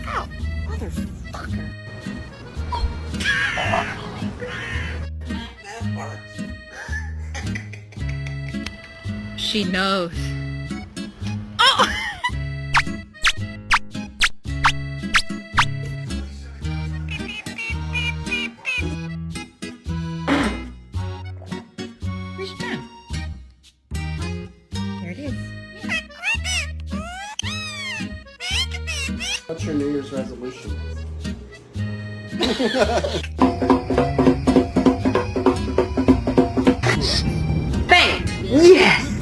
Ow! Motherfucker. That hurts. She knows. Oh! Where's your pen? There it is. What's your New Year's resolution? Bang! Yes!